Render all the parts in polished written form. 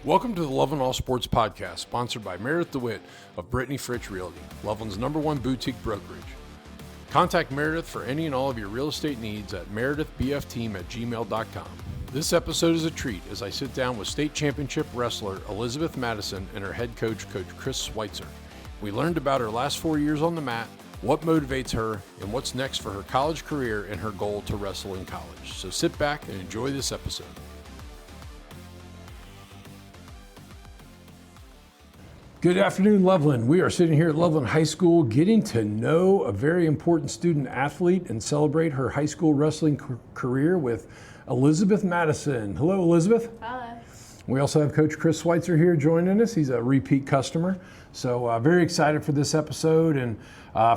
Welcome to the Loveland All-Sports Podcast, sponsored by Meredith DeWitt of Brittany Fritch Realty, Loveland's #1 boutique brokerage. Contact Meredith for any and all of your real estate needs at meredithbfteam@gmail.com. This episode is a treat as I sit down with state championship wrestler Elizabeth Madison and her head coach, Coach Chris Switzer. We learned about her last 4 years on the mat, what motivates her, and what's next for her college career and her goal to wrestle in college. So sit back and enjoy this episode. Good afternoon, Loveland. We are sitting here at Loveland High School getting to know a very important student athlete and celebrate her high school wrestling career with Elizabeth Madison. Hello, Elizabeth. Hi. We also have Coach Chris Switzer here joining us. He's a repeat customer. So very excited for this episode. And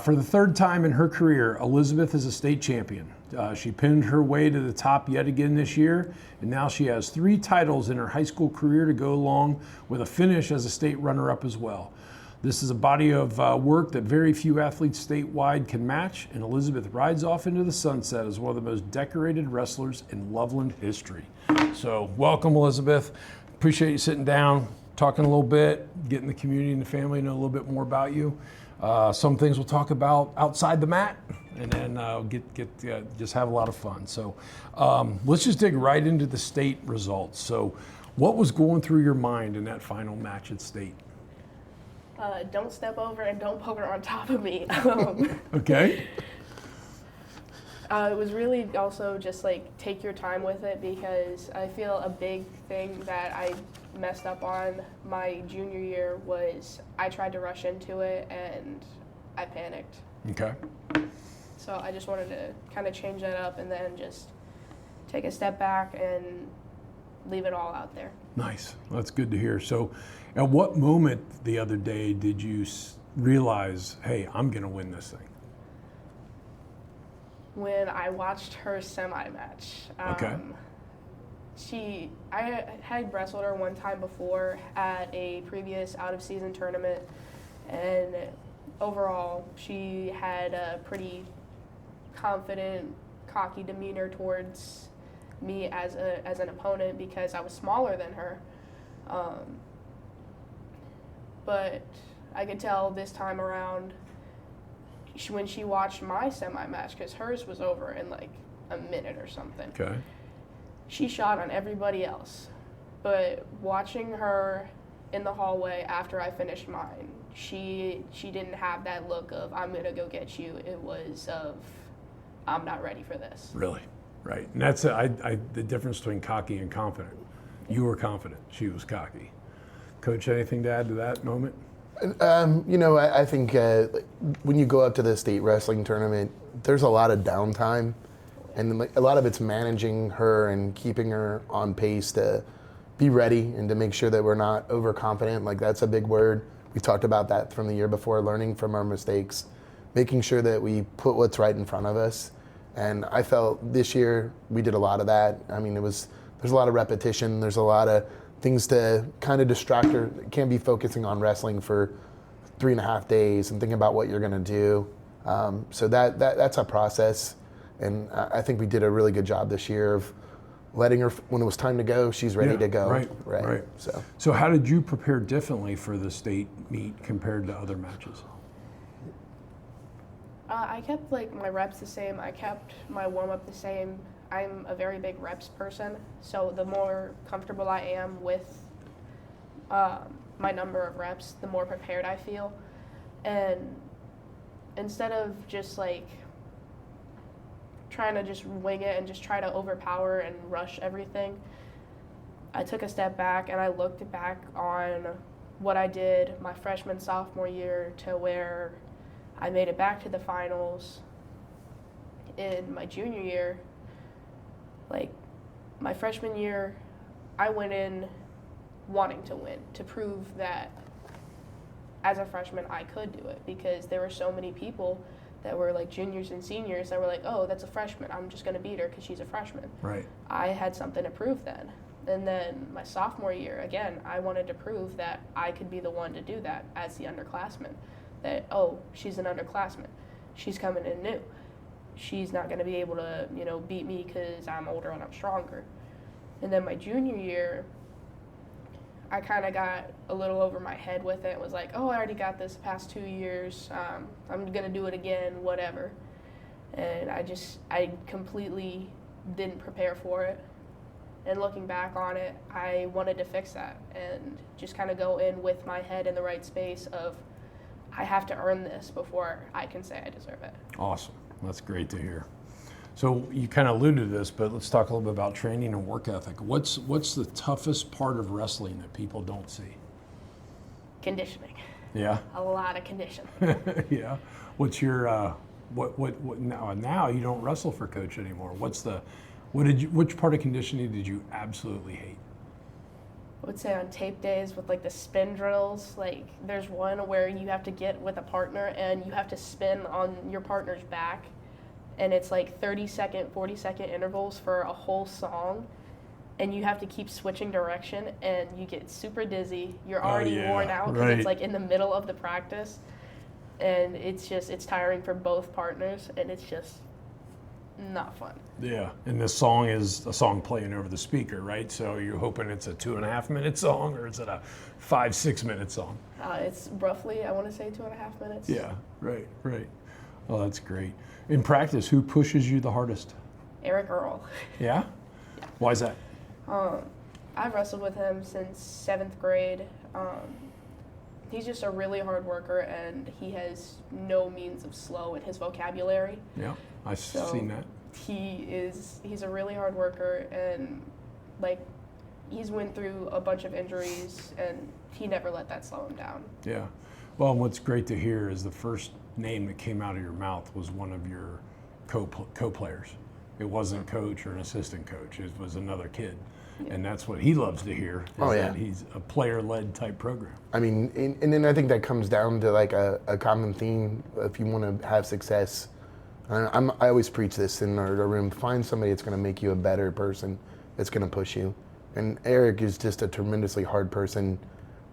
for the third time in her career, Elizabeth is a state champion. She pinned her way to the top yet again this year, and now she has 3 titles in her high school career to go along with a finish as a state runner-up as well. This is a body of work that very few athletes statewide can match, and Elizabeth rides off into the sunset as one of the most decorated wrestlers in Loveland history. So welcome, Elizabeth. Appreciate you sitting down, talking a little bit, getting the community and the family to know a little bit more about you. Some things we'll talk about outside the mat, and then just have a lot of fun. So let's just dig right into the state results. So what was going through your mind in that final match at state? Don't step over and don't poke her on top of me. Okay. It was really also just like take your time with it, because I feel a big thing that I messed up on my junior year was I tried to rush into it and I panicked. Okay. So I just wanted to kind of change that up and then just take a step back and leave it all out there. Nice. That's good to hear. So at what moment the other day did you realize, hey, I'm going to win this thing? When I watched her semi-match. Okay. I had wrestled her one time before at a previous out-of-season tournament, and overall she had a pretty confident, cocky demeanor towards me as an opponent because I was smaller than her. But I could tell this time around when she watched my semi-match, because hers was over in like a minute or something. Okay. She shot on everybody else. But watching her in the hallway after I finished mine, she didn't have that look of, I'm going to go get you. It was of, I'm not ready for this. Really? Right. And that's the difference between cocky and confident. You were confident. She was cocky. Coach, anything to add to that moment? I think when you go up to the state wrestling tournament, there's a lot of downtime, and a lot of it's managing her and keeping her on pace to be ready and to make sure that we're not overconfident. Like, that's a big word. We talked about that from the year before, learning from our mistakes, making sure that we put what's right in front of us. And I felt this year we did a lot of that. I mean, there's a lot of repetition. There's a lot of things to kind of distract her. Can't be focusing on wrestling for 3.5 days and thinking about what you're going to do. So that's a process, and I think we did a really good job this year of letting her, when it was time to go, she's ready to go. Right. So how did you prepare differently for the state meet compared to other matches? I kept like my reps the same. I kept my warm-up the same. I'm a very big reps person, so the more comfortable I am with my number of reps, the more prepared I feel. And instead of just like trying to just wing it and just try to overpower and rush everything, I took a step back and I looked back on what I did my freshman, sophomore year to where I made it back to the finals in my junior year. Like, my freshman year, I went in wanting to win, to prove that as a freshman I could do it, because there were so many people that were like juniors and seniors that were like, oh, that's a freshman, I'm just going to beat her because she's a freshman. Right. I had something to prove then. And then my sophomore year, again, I wanted to prove that I could be the one to do that as the underclassman. That, oh, she's an underclassman. She's coming in new. She's not going to be able to, beat me because I'm older and I'm stronger. And then my junior year, I kind of got a little over my head with it. Was like, oh, I already got this the past 2 years. I'm gonna do it again, whatever. And I completely didn't prepare for it. And looking back on it, I wanted to fix that and just kind of go in with my head in the right space of, I have to earn this before I can say I deserve it. Awesome. That's great to hear. So you kind of alluded to this, but let's talk a little bit about training and work ethic. What's the toughest part of wrestling that people don't see? Conditioning. Yeah. A lot of conditioning. Yeah. What's your what now you don't wrestle for coach anymore. Which part of conditioning did you absolutely hate? I would say on tape days with like the spin drills, like there's one where you have to get with a partner and you have to spin on your partner's back, and it's like 30-second, 40-second intervals for a whole song, and you have to keep switching direction, and you get super dizzy. You're already worn out because it's like in the middle of the practice, and it's tiring for both partners, and it's just not fun. Yeah, and this song is a song playing over the speaker, right? So you're hoping it's a 2.5 minute song, or is it a 5-6 minute song? It's roughly, I want to say 2.5 minutes. Yeah, right. Oh, that's great. In practice, who pushes you the hardest? Eric Earl. Yeah? Yeah. Why is that? I've wrestled with him since 7th grade. He's just a really hard worker, and he has no means of slow in his vocabulary. Yeah, I've seen that. He's a really hard worker, and like he's went through a bunch of injuries, and he never let that slow him down. Yeah. Well, what's great to hear is the first name that came out of your mouth was one of your co-players. It wasn't coach or an assistant coach. It was another kid. Yeah. And that's what he loves to hear, is that he's a player-led type program. I mean, and then I think that comes down to like a common theme. If you want to have success, I always preach this in our room, find somebody that's going to make you a better person, that's going to push you. And Eric is just a tremendously hard person,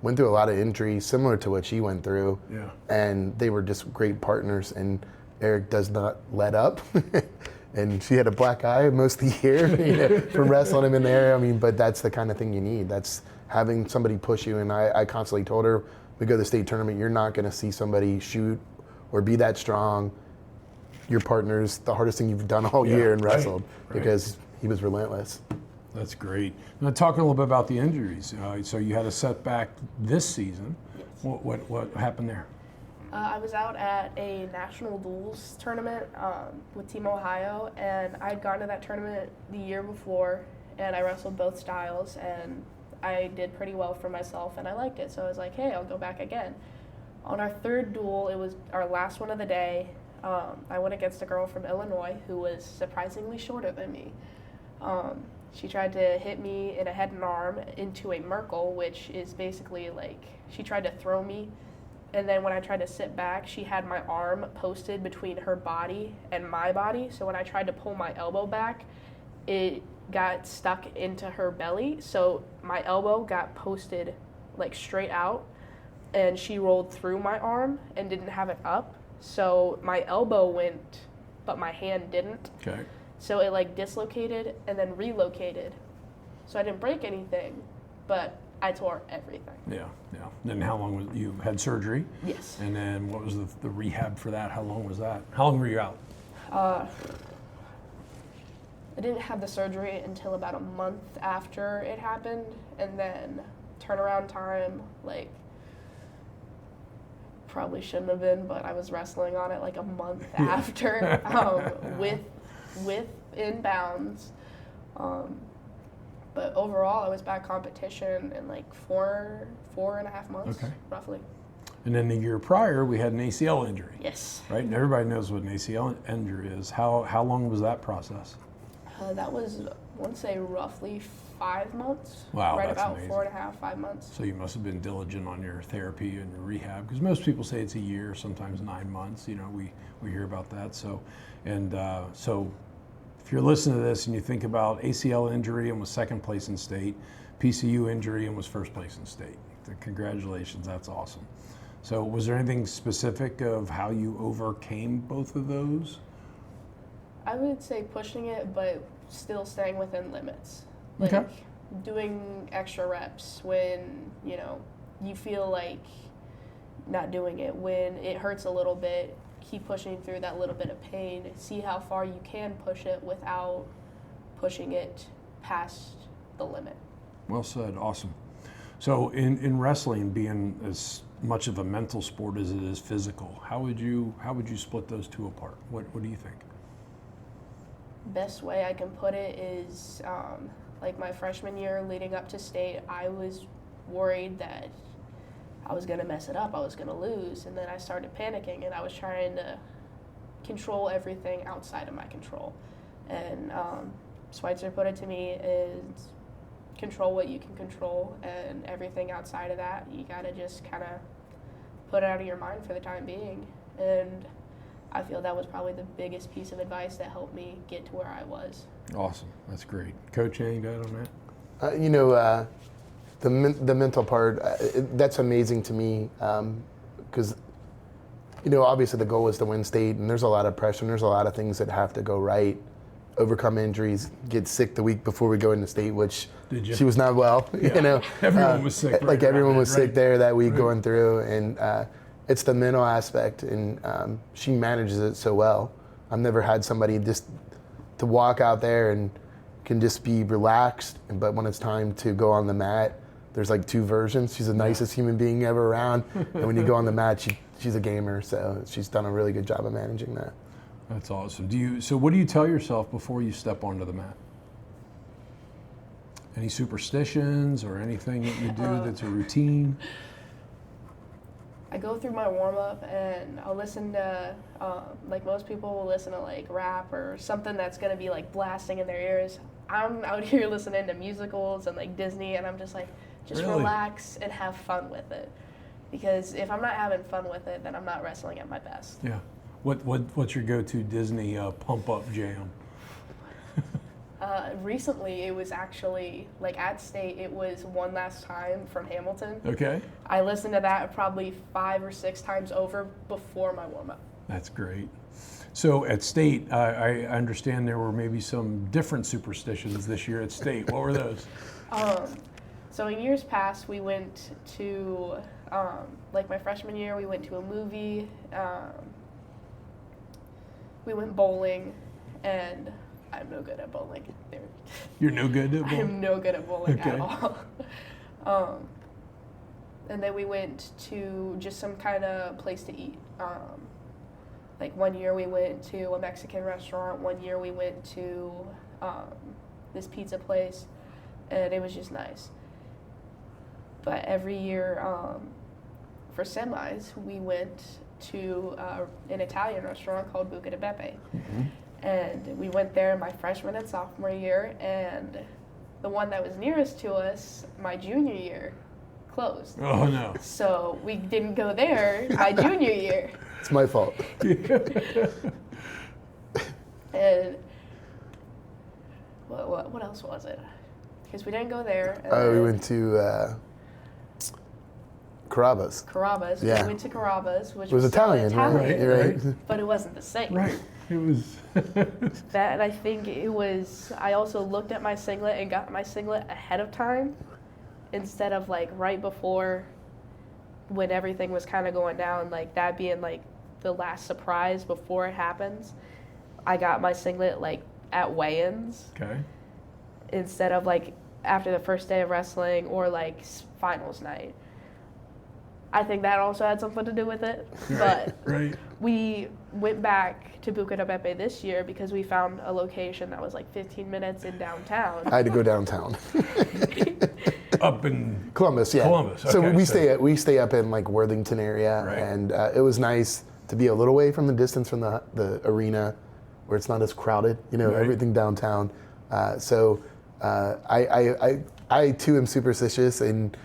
went through a lot of injuries, similar to what she went through. Yeah. And they were just great partners, and Eric does not let up. And she had a black eye most of the year from wrestling him in there. I mean, but that's the kind of thing you need. That's having somebody push you. And I constantly told her, we go to the state tournament, you're not going to see somebody shoot or be that strong. Your partner's the hardest thing you've done all year and wrestled because he was relentless. That's great. Now, talking a little bit about the injuries. So you had a setback this season. Yes. What happened there? I was out at a national duels tournament with Team Ohio, and I'd gone to that tournament the year before, and I wrestled both styles, and I did pretty well for myself, and I liked it. So I was like, hey, I'll go back again. On our third duel, it was our last one of the day. I went against a girl from Illinois who was surprisingly shorter than me. She tried to hit me in a head and arm into a Merkle, which is basically like she tried to throw me. And then when I tried to sit back, she had my arm posted between her body and my body. So when I tried to pull my elbow back, it got stuck into her belly. So my elbow got posted like straight out, and she rolled through my arm and didn't have it up. So my elbow went, but my hand didn't. Okay. So it like dislocated and then relocated. So I didn't break anything, but I tore everything. Yeah. Then how long was you had surgery? Yes. And then what was the rehab for that? How long was that? How long were you out? I didn't have the surgery until about a month after it happened, and then turnaround time, like, probably shouldn't have been, but I was wrestling on it like a month after with inbounds. But overall, I was back competition in like four and a half months, roughly. And then the year prior, we had an ACL injury. Yes. Right? And everybody knows what an ACL injury is. How long was that process? That was, I want to say, roughly 5 months. Wow, right that's about amazing. 4.5, 5 months. So you must have been diligent on your therapy and your rehab, because most people say it's a year, sometimes 9 months. You know, we hear about that. So if you're listening to this and you think about ACL injury and was second place in state, PCU injury and was first place in state, congratulations, that's awesome. So was there anything specific of how you overcame both of those? I would say pushing it, but still staying within limits. Okay. doing extra reps when, you feel like not doing it. When it hurts a little bit, keep pushing through that little bit of pain. See how far you can push it without pushing it past the limit. Well said. Awesome. So in wrestling, being as much of a mental sport as it is physical, how would you split those two apart? What do you think? Best way I can put it is like my freshman year leading up to state, I was worried that I was going to mess it up, I was going to lose, and then I started panicking, and I was trying to control everything outside of my control. And Switzer put it to me is control what you can control, and everything outside of that, you got to just kind of put it out of your mind for the time being. And I feel that was probably the biggest piece of advice that helped me get to where I was. Awesome. That's great. Coach, anything to add on that? The mental part, that's amazing to me because, obviously the goal is to win state, and there's a lot of pressure, and there's a lot of things that have to go right. Overcome injuries, get sick the week before we go into state, which she was not well. Yeah. Everyone was sick. Like everyone was sick there that week going through, and it's the mental aspect, and she manages it so well. I've never had somebody just to walk out there and can just be relaxed, but when it's time to go on the mat, there's like two versions. She's the nicest human being ever around, and when you go on the mat, she's a gamer, so she's done a really good job of managing that. That's awesome. So what do you tell yourself before you step onto the mat? Any superstitions or anything that you do that's a routine? I go through my warm-up and I'll listen to, like most people will listen to like rap or something that's going to be like blasting in their ears. I'm out here listening to musicals and like Disney, and I'm just like, Really? relax and have fun with it. Because if I'm not having fun with it, then I'm not wrestling at my best. Yeah. What's your go-to Disney pump-up jam? Recently, it was actually, like at state, it was One Last Time from Hamilton. Okay. I listened to that probably 5 or 6 times over before my warm-up. That's great. So at state, I understand there were maybe some different superstitions this year at state. What were those? So in years past, we went to, like my freshman year, we went to a movie, we went bowling, and I'm no good at bowling. You're no good at bowling? I'm no good at bowling at all. And then we went to just some kind of place to eat. Like one year we went to a Mexican restaurant, one year we went to this pizza place, and it was just nice. But every year for semis, we went to an Italian restaurant called Buca di Beppe. Mm-hmm. And we went there my freshman and sophomore year, and the one that was nearest to us, my junior year, closed. Oh, no. So we didn't go there my junior year. It's my fault. And what else was it? Because we didn't go there. We went to Carrabba's. Carrabba's. Yeah. We went to Carrabba's, which It was Italian, right? Right. But it wasn't the same. Right. It was. That, and I think it was, I also looked at my singlet and got my singlet ahead of time instead of like right before when everything was kind of going down, like that being like the last surprise before it happens. I got my singlet like at weigh-ins Okay. instead of like after the first day of wrestling or like finals night. I think that also had something to do with it. But Right. we went back to Buca di Beppe this year because we found a location that was like 15 minutes in downtown. I had to go downtown. Up in Columbus, yeah. Columbus, So okay, we stay up in like Worthington area, Right. and it was nice to be a little away from the distance from the arena, where it's not as crowded. Right. Everything downtown. So I too am superstitious, and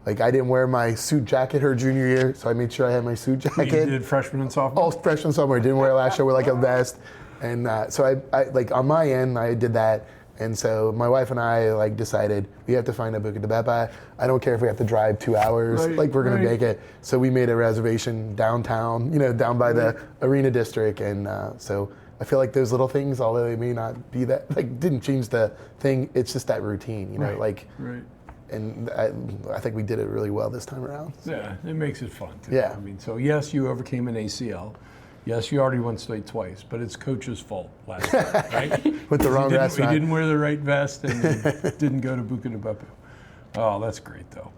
like I didn't wear my suit jacket her junior year, so I made sure I had my suit jacket. You did freshman and sophomore? All freshman, sophomore. Didn't wear it last year. Wore like a vest, and so I like on my end I did that. And so my wife and I like decided we have to find a Buca di Beppe. I don't care if we have to drive 2 hours, Right, like we're gonna right. make it. So we made a reservation downtown, down by the arena district, and so I feel like those little things, although they may not be that, like, didn't change the thing, it's just that routine, you know, Right. And I think we did it really well this time around. Yeah, it makes it fun too. Yeah. I mean, so yes, you overcame an ACL. Yes, you already won state twice, but it's coach's fault last time, right? With the wrong He restaurant. didn't wear the right vest and he didn't go to Buca de Beppo. Oh, that's great though.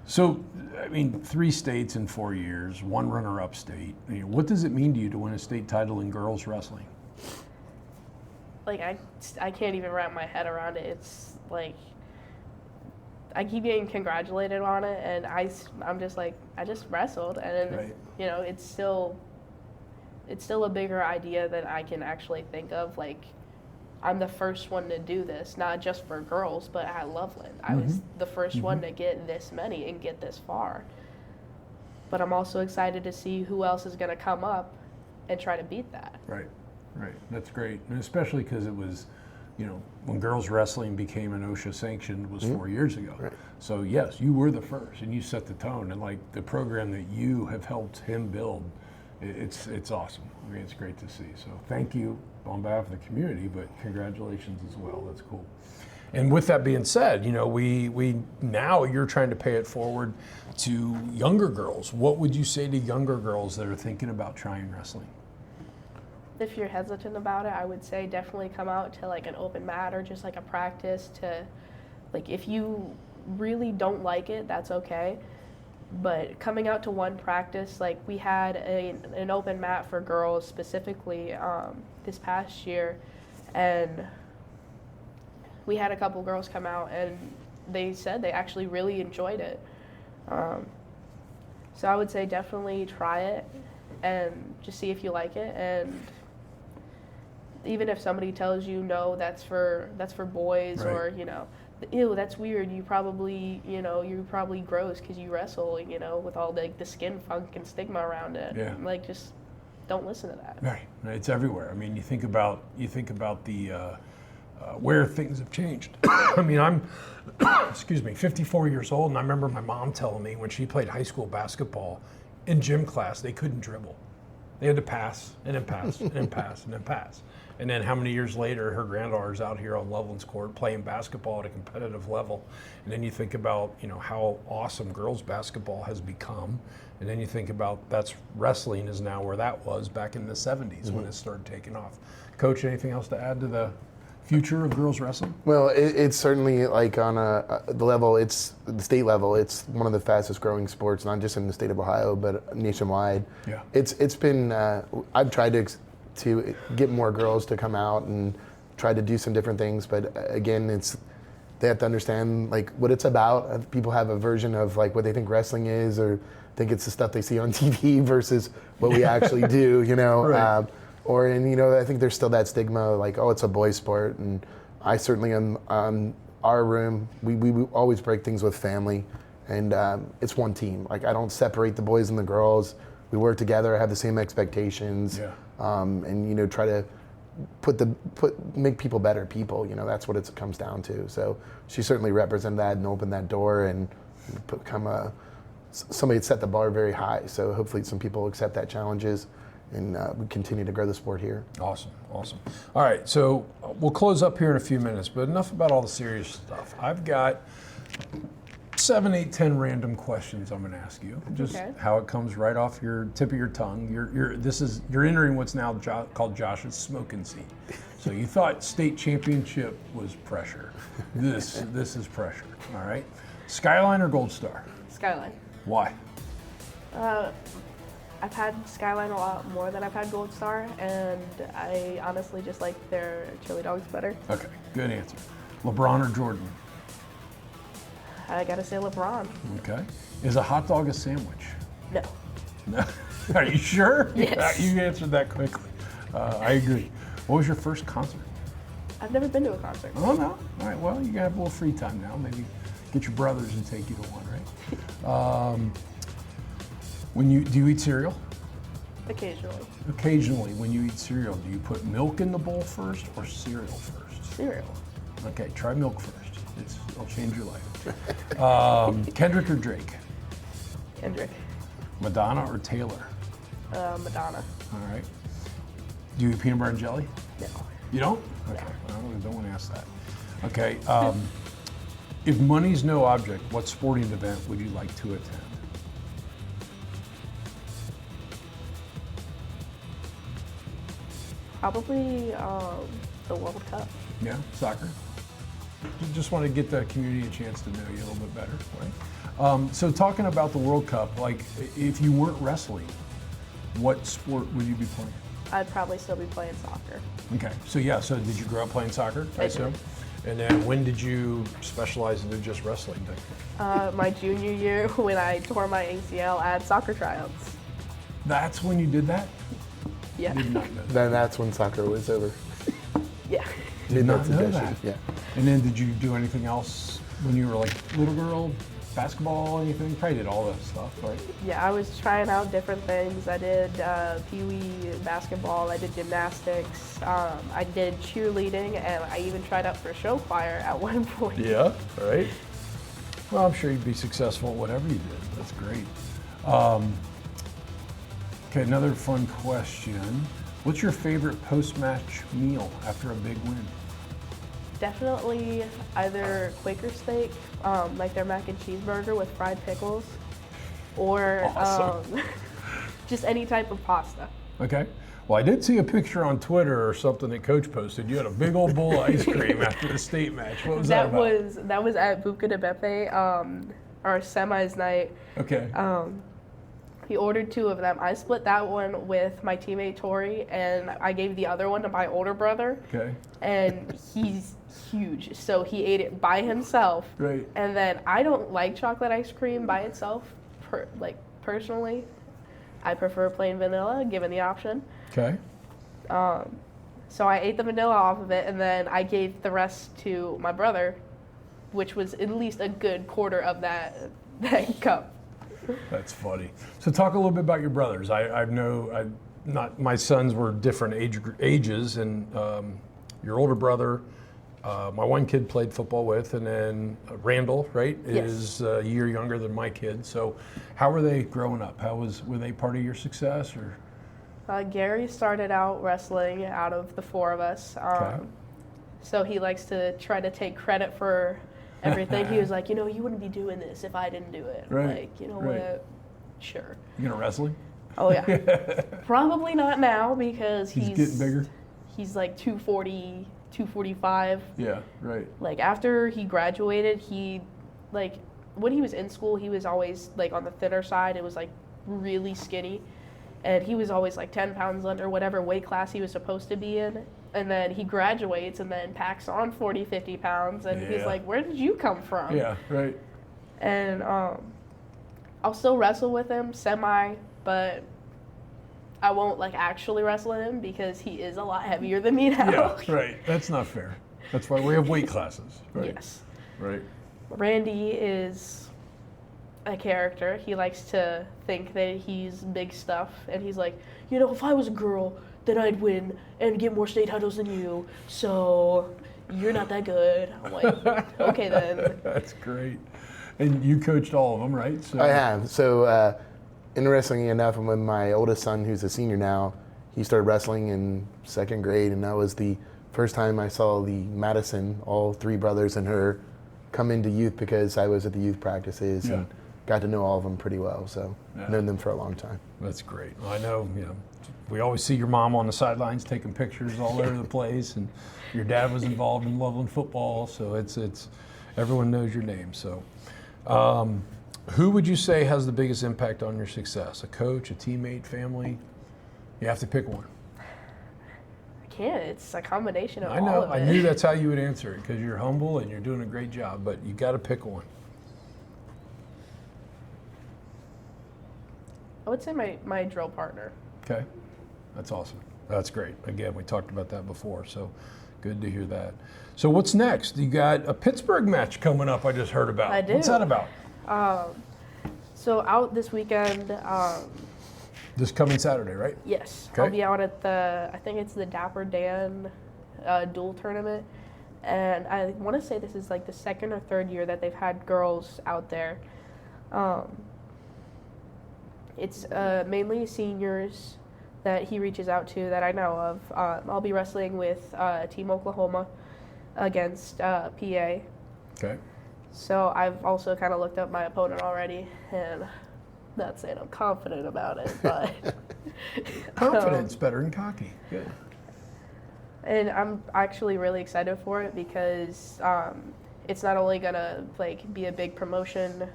So, I mean, 3 states in 4 years, 1 runner-up state. I mean, what does it mean to you to win a state title in girls wrestling? Like, I can't even wrap my head around it. It's like, I keep getting congratulated on it, and I'm just like, I just wrestled, and Right. you know, it's still a bigger idea than I can actually think of. Like, I'm the first one to do this, not just for girls, but at Loveland. I was the first one to get this many and get this far. But I'm also excited to see who else is going to come up and try to beat that. Right. That's great, and especially because it was, you know, when girls wrestling became an OSHA sanctioned was 4 years ago. Right. So yes, you were the first, and you set the tone, and like the program that you have helped him build, it's awesome. I mean, it's great to see. So thank you on behalf of the community, but congratulations as well. That's cool. And with that being said, you know, we now you're trying to pay it forward to younger girls. What would you say to younger girls that are thinking about trying wrestling? If you're hesitant about it, I would say definitely come out to like an open mat or just like a practice to, like, if you really don't like it, that's okay. But coming out to one practice, like we had an open mat for girls specifically this past year, and we had a couple girls come out and they said they actually really enjoyed it. So I would say definitely try it and just see if you like it. And even if somebody tells you no, that's for boys, Right. or you know, ew, that's weird. You probably gross because you wrestle, you know, with all the skin funk and stigma around it. Yeah. Like, just don't listen to that. Right, it's everywhere. I mean, you think about the where things have changed. I mean, I'm 54 years old, and I remember my mom telling me when she played high school basketball in gym class, they couldn't dribble. They had to pass and then pass and then pass and then pass. And then how many years later, her granddaughter's out here on Loveland's court playing basketball at a competitive level. And then you think about, you know, how awesome girls basketball has become. And then you think about wrestling is now where that was back in the 70s when it started taking off. Coach, anything else to add to the future of girls wrestling? Well, it's certainly like on the level, it's the state level. It's one of the fastest growing sports, not just in the state of Ohio, but nationwide. Yeah. It's been. I've tried to get more girls to come out and try to do some different things, but again, they have to understand like what it's about. People have a version of like what they think wrestling is, or think it's the stuff they see on TV versus what we actually do. You know. Right. I think there's still that stigma, like, oh, it's a boys' sport. And I certainly am, our room, we always break things with family. And it's one team. Like, I don't separate the boys and the girls. We work together, have the same expectations. Yeah. And, try to make people better people. You know, that's what it comes down to. So she certainly represented that and opened that door and become somebody that set the bar very high. So hopefully some people accept that challenges. And we continue to grow the sport here. Awesome. All right, so we'll close up here in a few minutes, but enough about all the serious stuff. I've got 7, 8, 10 random questions I'm going to ask you. Just how it comes right off your tip of your tongue. You're entering what's now called Josh's smoking seat. So you thought state championship was pressure. This is pressure. All right. Skyline or Gold Star? Skyline. Why? I've had Skyline a lot more than I've had Gold Star, and I honestly just like their chili dogs better. Okay, good answer. LeBron or Jordan? I gotta say LeBron. Okay. Is a hot dog a sandwich? No. No. Are you sure? Yes. You answered that quickly. I agree. What was your first concert? I've never been to a concert. Oh, no. All right, well, you have a little free time now. Maybe get your brothers and take you to one, right? Do you eat cereal? Occasionally. Occasionally, when you eat cereal, do you put milk in the bowl first or cereal first? Cereal. Okay, try milk first. It'll change your life. Kendrick or Drake? Kendrick. Madonna or Taylor? Madonna. All right. Do you eat peanut butter and jelly? No. You don't? Okay. Well, I don't want to ask that. Okay. If money's no object, what sporting event would you like to attend? Probably the World Cup. Yeah, soccer. Just want to get the community a chance to know you a little bit better, right? So talking about the World Cup, like if you weren't wrestling, what sport would you be playing? I'd probably still be playing soccer. Okay, so yeah, so did you grow up playing soccer, I I assume? did. And then when did you specialize into just wrestling? My junior year when I tore my ACL at soccer tryouts. That's when you did that? Yeah. Did not know that. Then that's when soccer was over. Yeah. Did not that know suggestion. that. Yeah. And then did you do anything else when you were like little girl? Basketball, anything? Probably did all that stuff, right? Yeah, I was trying out different things. I did pee-wee basketball, I did gymnastics, I did cheerleading, and I even tried out for show choir at one point. Yeah, right. Well, I'm sure you'd be successful at whatever you did. That's great. Okay, another fun question. What's your favorite post-match meal after a big win? Definitely either Quaker steak, like their mac and cheeseburger with fried pickles, or Awesome. just any type of pasta. Okay. Well, I did see a picture on Twitter or something that Coach posted. You had a big old bowl of ice cream after the state match. What was that about? That was at Buca de Beppe, our semis night. Okay. He ordered 2 of them. I split that one with my teammate Tori, and I gave the other one to my older brother. Okay. And he's huge, so he ate it by himself. Right. And then I don't like chocolate ice cream by itself, personally. I prefer plain vanilla, given the option. Okay. So I ate the vanilla off of it, and then I gave the rest to my brother, which was at least a good quarter of that cup. That's funny. So talk a little bit about your brothers. My sons were different ages, and your older brother, my one kid played football with, and then Randall, right, Yes. is a year younger than my kid. So how were they growing up? Were they part of your success, or? Gary started out wrestling out of the 4 of us. Okay. So he likes to try to take credit for everything. He was like, you wouldn't be doing this if I didn't do it. Right, Like, you know right. what? Sure. You gonna wrestling? Oh, yeah. Probably not now because He's getting bigger? He's like 240, 245. Yeah, right. Like, after he graduated, when he was in school, he was always, like, on the thinner side. It was, like, really skinny. And he was always, like, 10 pounds under whatever weight class he was supposed to be in. And then he graduates and then packs on 40, 50 pounds. And he's Yeah. like, where did you come from? Yeah, right. And I'll still wrestle with him, semi, but I won't, like, actually wrestle him because he is a lot heavier than me now. Yeah, right. That's not fair. That's why we have weight classes, right? Yes. Right. Randy is a character. He likes to think that he's big stuff, and he's like, if I was a girl, then I'd win and get more state titles than you, so you're not that good. I'm like, okay then. That's great. And you coached all of them, right? So, I have. So, interestingly enough, when my oldest son, who's a senior now, he started wrestling in 2nd grade, and that was the first time I saw the Madison, all 3 brothers and her, come into youth because I was at the youth practices and got to know all of them pretty well. So, known them for a long time. That's great. Well, I know, we always see your mom on the sidelines taking pictures all over the place, and your dad was involved in Loveland football, so it's everyone knows your name. So, who would you say has the biggest impact on your success? A coach, a teammate, family? You have to pick one. I can't. It's a combination of I all know. of it. I knew that's how you would answer it because you're humble and you're doing a great job, but you got to pick one. I would say my drill partner. Okay. That's awesome. That's great. Again, we talked about that before, so good to hear that. So what's next? You got a Pittsburgh match coming up I just heard about. I do. What's that about? So out this weekend, This coming Saturday, right? yes, Okay. I'll be out at I think it's the Dapper Dan dual tournament. And I want to say this is like the 2nd or 3rd year that they've had girls out there. It's mainly seniors, that he reaches out to that I know of. I'll be wrestling with Team Oklahoma against PA. Okay. So I've also kind of looked up my opponent already, and not saying I'm confident about it, but Confidence better than cocky. Good. and I'm actually really excited for it because it's not only gonna like be a big promotion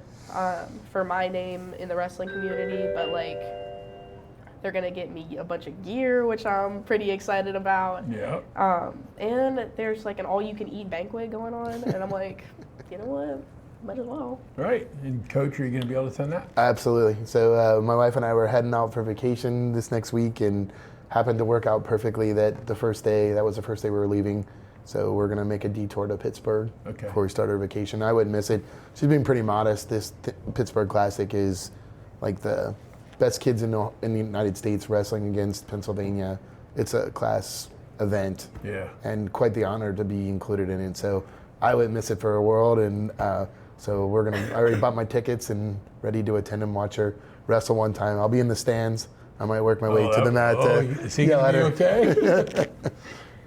for my name in the wrestling community, but like they're gonna get me a bunch of gear, which I'm pretty excited about. Yeah. And there's like an all-you-can-eat banquet going on, and I'm like, you know what? Might as well. Right. And Coach, are you going to be able to attend that? Absolutely. So my wife and I were heading out for vacation this next week, and happened to work out perfectly that was the first day we were leaving. So we're going to make a detour to Pittsburgh before we start our vacation. I wouldn't miss it. She's been pretty modest. This Pittsburgh Classic is like the best kids in the United States wrestling against Pennsylvania. It's a class event. Yeah. And quite the honor to be included in it. So I wouldn't miss it for a world. And so I already bought my tickets and ready to attend and watch her wrestle one time. I'll be in the stands. I might work my way to the mat. Is he going to be okay?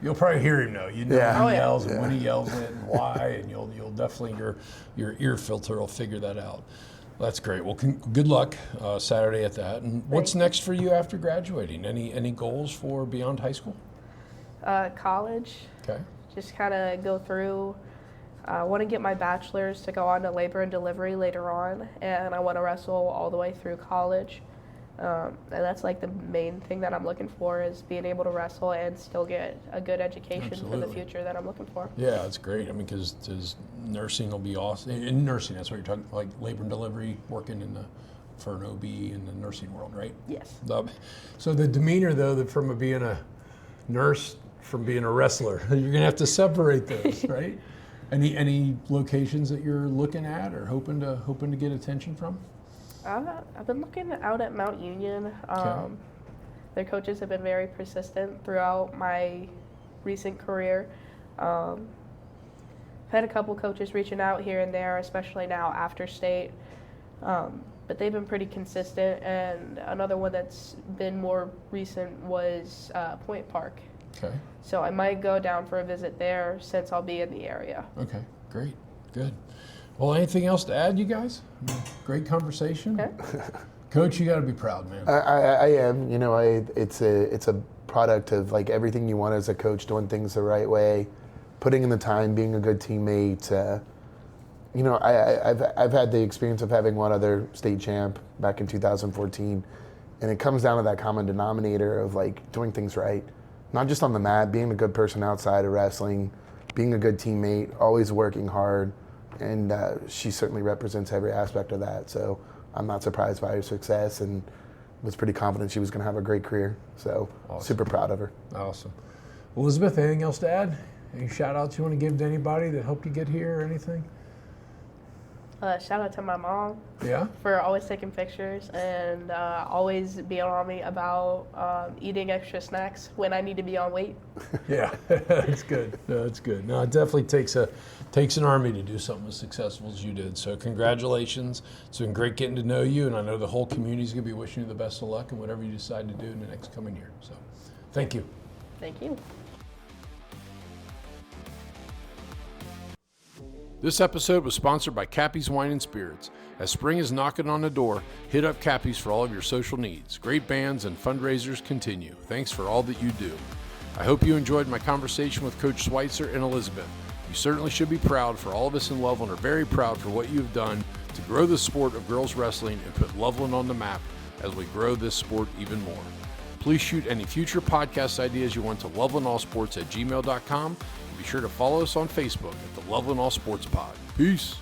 You'll probably hear him now. You know Yeah. when he yells and when he yells it and why, and you'll definitely, your ear filter will figure that out. That's great. Well, good luck Saturday at that. And what's next for you after graduating? Any goals for beyond high school? College. Okay. Just kind of go through. I want to get my bachelor's to go on to labor and delivery later on, and I want to wrestle all the way through college. And that's like the main thing that I'm looking for is being able to wrestle and still get a good education for the future that I'm looking for. Yeah, that's great. I mean, because nursing will be awesome. In nursing, that's what you're talking, like labor and delivery, working for an OB in the nursing world, right? Yes. So the demeanor, though, from being a nurse from being a wrestler, you're going to have to separate those, right? Any locations that you're looking at or hoping to get attention from? I've been looking out at Mount Union. Their coaches have been very persistent throughout my recent career. I've had a couple coaches reaching out here and there, especially now after state. But they've been pretty consistent. And another one that's been more recent was Point Park. Okay. So I might go down for a visit there since I'll be in the area. Okay, great, good. Well, anything else to add, you guys? Great conversation. Okay. Coach, you got to be proud, man. I am. You know, it's a product of like everything you want as a coach, doing things the right way, putting in the time, being a good teammate. You know, I've had the experience of having one other state champ back in 2014, and it comes down to that common denominator of like doing things right. Not just on the mat, being a good person outside of wrestling, being a good teammate, always working hard, and she certainly represents every aspect of that. So I'm not surprised by her success and was pretty confident she was going to have a great career. So Awesome. Super proud of her. Awesome. Elizabeth, anything else to add? Any shout outs you want to give to anybody that helped you get here or anything? Shout out to my mom Yeah? for always taking pictures and always being on me about eating extra snacks when I need to be on weight. Yeah, that's good. That's good. No, it definitely takes an army to do something as successful as you did. So congratulations. It's been great getting to know you, and I know the whole community is going to be wishing you the best of luck in whatever you decide to do in the next coming year. So thank you. Thank you. This episode was sponsored by Cappy's Wine and Spirits. As spring is knocking on the door, hit up Cappy's for all of your social needs. Great bands and fundraisers continue. Thanks for all that you do. I hope you enjoyed my conversation with Coach Switzer and Elizabeth. You certainly should be proud, for all of us in Loveland are very proud for what you've done to grow the sport of girls wrestling and put Loveland on the map as we grow this sport even more. Please shoot any future podcast ideas you want to lovelandallsports@gmail.com. Be sure to follow us on Facebook at the Loveland All-Sports Pod. Peace.